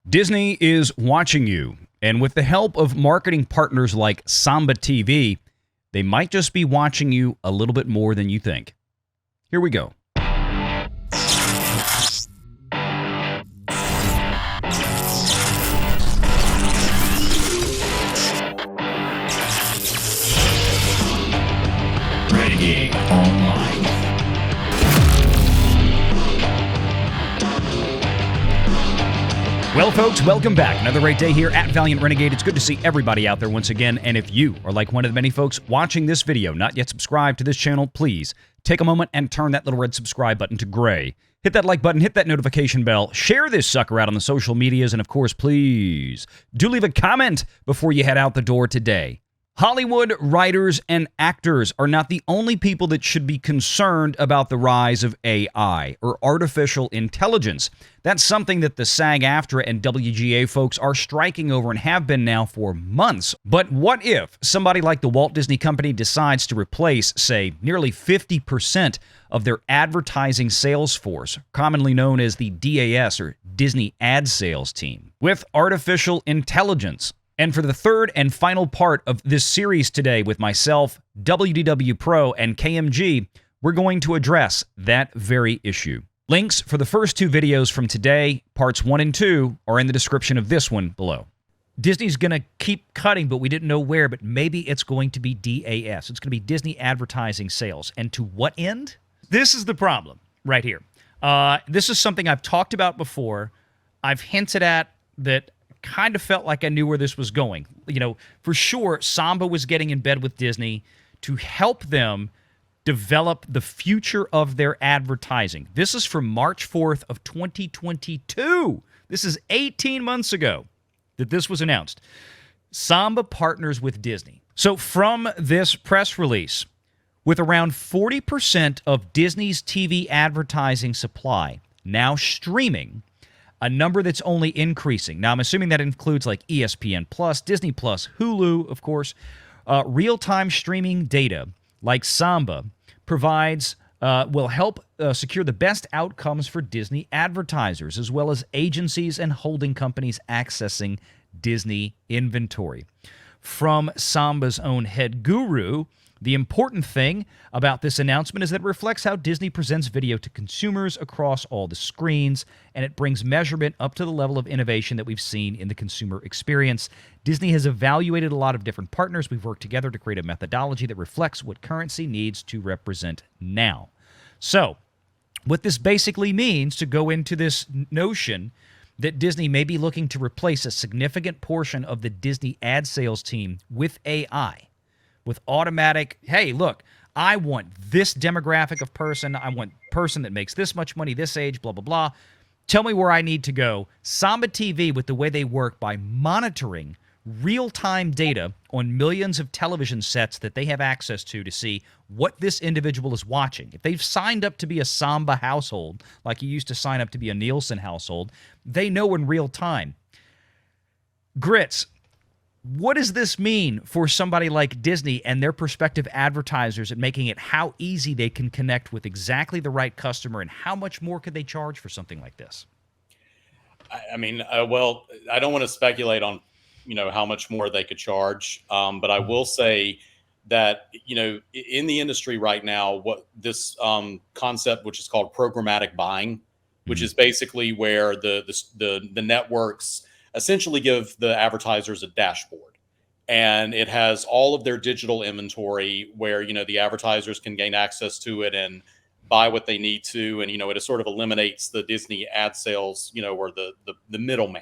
Disney is watching you, and with the help of marketing partners like Samba TV, they might just be watching you a little bit more than you think. Here we go. Renegade Online. Well, folks, welcome back. Another great day here at Valiant Renegade. It's good to see everybody out there once again. And if you are like one of the many folks watching this video, not yet subscribed to this channel, please take a moment and turn that little red subscribe button to gray. Hit that like button, hit that notification bell, share this sucker out on the social medias, and of course, please do leave a comment before you head out the door today. Hollywood writers and actors are not the only people that should be concerned about the rise of AI, or artificial intelligence. That's something that the SAG-AFTRA and WGA folks are striking over and have been now for months. But what if somebody like the Walt Disney Company decides to replace, say, nearly 50% of their advertising sales force, commonly known as the DAS, or Disney Ad Sales Team, with artificial intelligence? And for the third and final part of this series today with myself, WDW Pro, and KMG, we're going to address that very issue. Links for the first two videos from today, parts 1 and 2, are in the description of this one below. Disney's going to keep cutting, but we didn't know where, but maybe it's going to be DAS. It's going to be Disney Advertising Sales. And to what end? This is the problem right here. This is something I've talked about before. I've hinted at that. Kind of felt like I knew where this was going. You know, for sure, Samba was getting in bed with Disney to help them develop the future of their advertising. This is from March 4th of 2022. This is 18 months ago that this was announced. Samba partners with Disney. So from this press release, with around 40% of Disney's TV advertising supply now streaming, a number that's only increasing. Now, I'm assuming that includes like ESPN Plus, Disney Plus, HULU, of course. Real-time streaming data like Samba provides will help secure the best outcomes for Disney advertisers, as well as agencies and holding companies accessing Disney inventory. From Samba's own head guru, the important thing about this announcement is that it reflects how Disney presents video to consumers across all the screens, and it brings measurement up to the level of innovation that we've seen in the consumer experience. Disney has evaluated a lot of different partners. We've worked together to create a methodology that reflects what currency needs to represent now. So, what this basically means, to go into this notion that Disney may be looking to replace a significant portion of the Disney ad sales team with AI. With automatic, hey, look, I want this demographic of person. I want person that makes this much money, this age, blah, blah, blah. Tell me where I need to go. Samba TV, with the way they work by monitoring real-time data on millions of television sets that they have access to see what this individual is watching. If they've signed up to be a Samba household, like you used to sign up to be a Nielsen household, they know in real time. Grits. What does this mean for somebody like Disney and their prospective advertisers at making it how easy they can connect with exactly the right customer, and how much more could they charge for something like this? I mean, well, I don't want to speculate on, how much more they could charge. But I will say that, in the industry right now, what this concept, which is called programmatic buying, which is basically where the networks essentially give the advertisers a dashboard, and it has all of their digital inventory where, the advertisers can gain access to it and buy what they need to. And, it sort of eliminates the Disney ad sales, or the middleman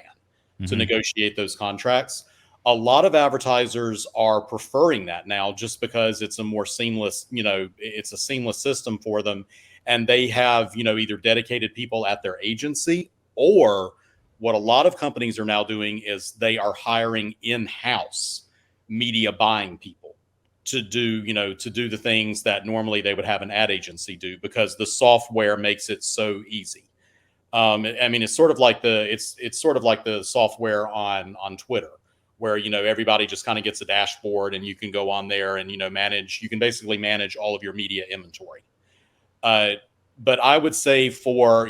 to negotiate those contracts. A lot of advertisers are preferring that now just because it's a more seamless, it's a seamless system for them. And they have, either dedicated people at their agency, or what a lot of companies are now doing is they are hiring in-house media buying people to do, to do the things that normally they would have an ad agency do, because the software makes it so easy. I mean, it's sort of like the software on Twitter, where, everybody just kind of gets a dashboard and you can go on there and, you can basically manage all of your media inventory. But I would say for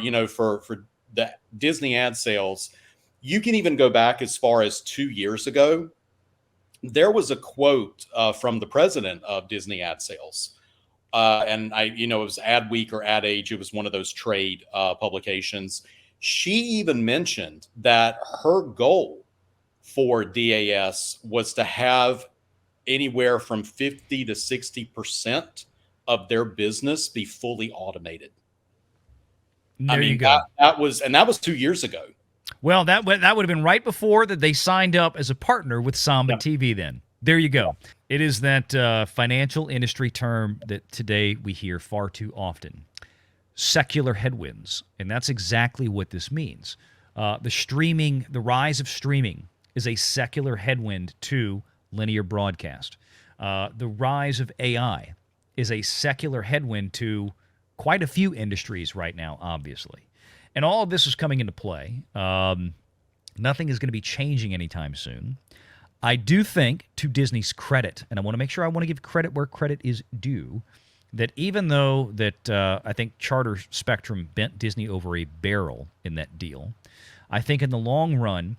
the Disney ad sales, You can even go back as far as 2 years ago. There was a quote from the president of Disney Ad Sales. And it was Ad Week or Ad Age. It was one of those trade publications. She even mentioned that her goal for DAS was to have anywhere from 50 to 60% of their business be fully automated. There you go. That was 2 years ago. Well, that would have been right before that they signed up as a partner with Samba TV then. There you go. It is that financial industry term that today we hear far too often. Secular headwinds. And that's exactly what this means. The rise of streaming is a secular headwind to linear broadcast. The rise of AI is a secular headwind to quite a few industries right now, obviously. And all of this is coming into play. Nothing is going to be changing anytime soon. I do think, to Disney's credit, and I want to give credit where credit is due, that even though that I think Charter Spectrum bent Disney over a barrel in that deal, I think in the long run,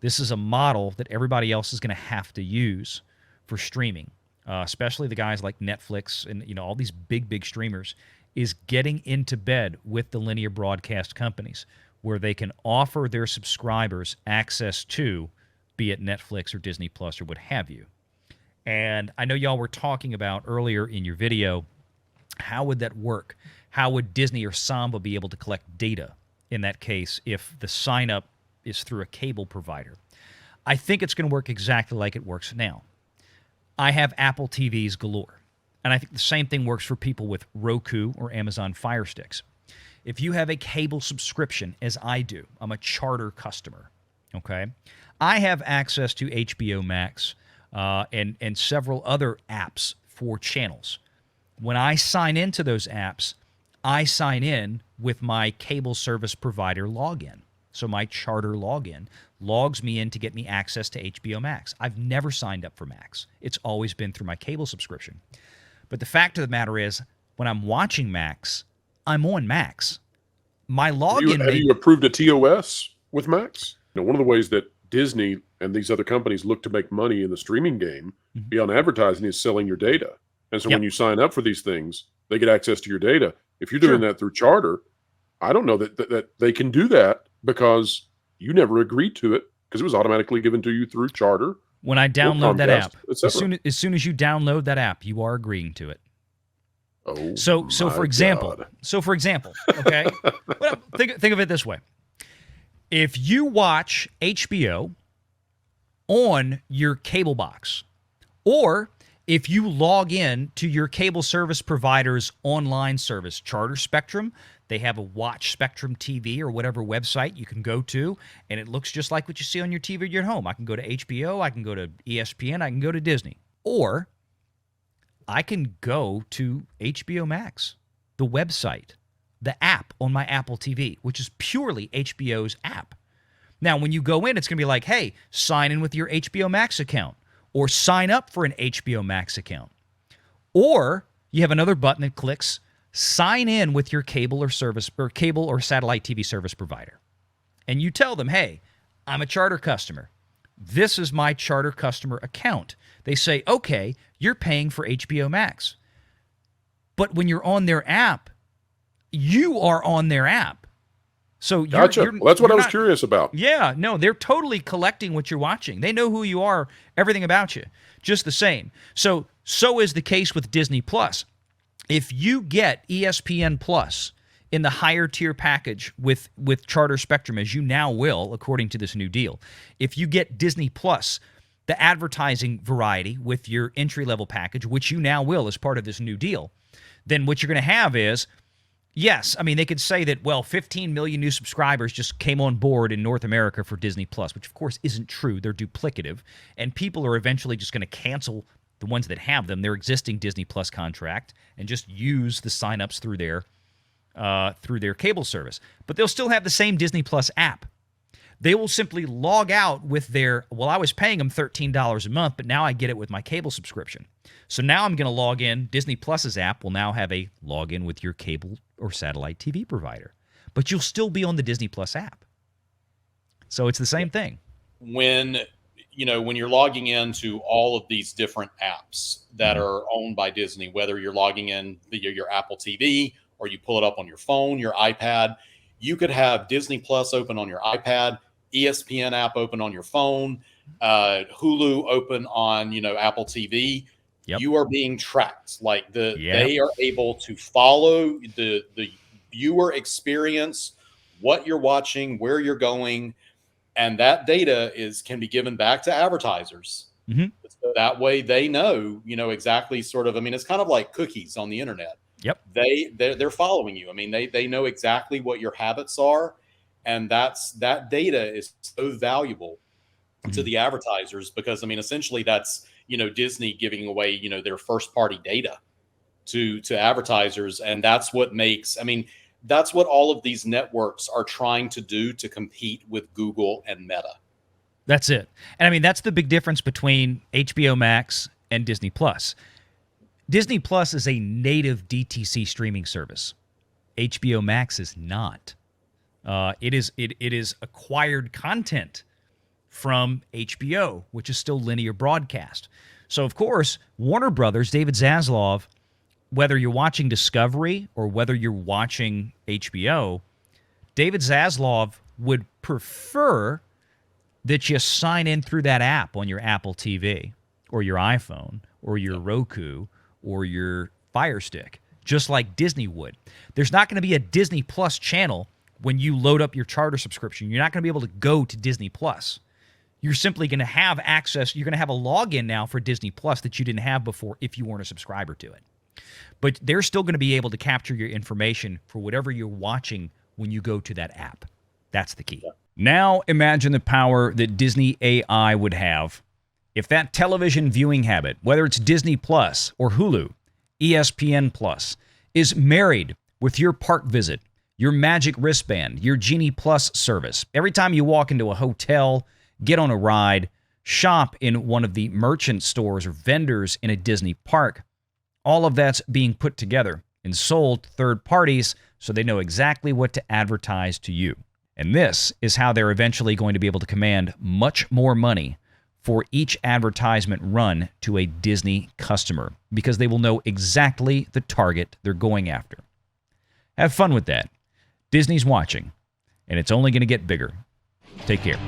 this is a model that everybody else is going to have to use for streaming, especially the guys like Netflix and all these big streamers, is getting into bed with the linear broadcast companies where they can offer their subscribers access to, be it Netflix or Disney Plus or what have you. And I know y'all were talking about earlier in your video, how would that work? How would Disney or Samba be able to collect data in that case if the sign-up is through a cable provider? I think it's going to work exactly like it works now. I have Apple TVs galore. And I think the same thing works for people with Roku or Amazon Fire Sticks. If you have a cable subscription, as I do, I'm a Charter customer, okay? I have access to HBO Max and several other apps for channels. When I sign into those apps, I sign in with my cable service provider login. So my Charter login logs me in to get me access to HBO Max. I've never signed up for Max. It's always been through my cable subscription. But the fact of the matter is, when I'm watching Max, I'm on Max. My login... Have you approved a TOS with Max? One of the ways that Disney and these other companies look to make money in the streaming game beyond advertising is selling your data. And so when you sign up for these things, they get access to your data. If you're doing that through Charter, I don't know that they can do that because you never agreed to it because it was automatically given to you through Charter. When I download that app, as soon as you download that app, you are agreeing to it. Oh, so for example, okay, well, think of it this way: if you watch HBO on your cable box, or if you log in to your cable service provider's online service, Charter Spectrum, they have a Watch Spectrum TV or whatever website you can go to, and it looks just like what you see on your TV at your home. I can go to HBO, I can go to ESPN, I can go to Disney. Or I can go to HBO Max, the website, the app on my Apple TV, which is purely HBO's app. Now, when you go in, it's going to be like, hey, sign in with your HBO Max account, or sign up for an HBO Max account. Or you have another button that clicks sign in with your cable or satellite TV service provider. And you tell them, hey, I'm a Charter customer. This is my Charter customer account. They say, okay, you're paying for HBO Max. But when you're on their app, you are on their app. So gotcha. Well, that's what I was curious about. Yeah, no, they're totally collecting what you're watching. They know who you are, everything about you, just the same. So is the case with Disney Plus. If you get ESPN Plus in the higher tier package with Charter Spectrum, as you now will, according to this new deal, if you get Disney Plus, the advertising variety with your entry-level package, which you now will as part of this new deal, then what you're going to have is, yes, I mean, they could say that, well, 15 million new subscribers just came on board in North America for Disney Plus, which of course isn't true. They're duplicative, and people are eventually just going to cancel the ones that have them, their existing Disney Plus contract, and just use the signups through their cable service. But they'll still have the same Disney Plus app. They will simply log out with their, well, I was paying them $13 a month, but now I get it with my cable subscription. So now I'm going to log in. Disney Plus's app will now have a login with your cable or satellite TV provider. But you'll still be on the Disney Plus app. So it's the same thing. When you're logging into all of these different apps that are owned by Disney, whether you're logging in your Apple TV or you pull it up on your phone, your iPad, you could have Disney Plus open on your iPad, ESPN app open on your phone, Hulu open on, Apple TV. Yep. You are being tracked. Like they are able to follow the viewer experience, what you're watching, where you're going. And that data can be given back to advertisers. So that way they know, exactly it's kind of like cookies on the internet. Yep. They're following you. I mean, they know exactly what your habits are. And that data is so valuable to the advertisers because, essentially that's, Disney giving away, their first party data to advertisers. And that's what makes, that's what all of these networks are trying to do to compete with Google and Meta. That's it. And that's the big difference between HBO Max and Disney Plus. Disney Plus is a native DTC streaming service. HBO Max is not. It is acquired content from HBO, which is still linear broadcast. So, of course, Warner Brothers, David Zaslav, whether you're watching Discovery or whether you're watching HBO, David Zaslav would prefer that you sign in through that app on your Apple TV or your iPhone or your Roku or your Fire Stick, just like Disney would. There's not going to be a Disney Plus channel when you load up your charter subscription. You're not going to be able to go to Disney Plus. You're simply going to have access. You're going to have a login now for Disney Plus that you didn't have before if you weren't a subscriber to it. But they're still going to be able to capture your information for whatever you're watching when you go to that app. That's the key. Yeah. Now imagine the power that Disney AI would have if that television viewing habit, whether it's Disney Plus or Hulu, ESPN Plus, is married with your park visit, your Magic wristband, your Genie Plus service. Every time you walk into a hotel, get on a ride, shop in one of the merchant stores or vendors in a Disney park, all of that's being put together and sold to third parties so they know exactly what to advertise to you. And this is how they're eventually going to be able to command much more money for each advertisement run to a Disney customer because they will know exactly the target they're going after. Have fun with that. Disney's watching, and it's only going to get bigger. Take care.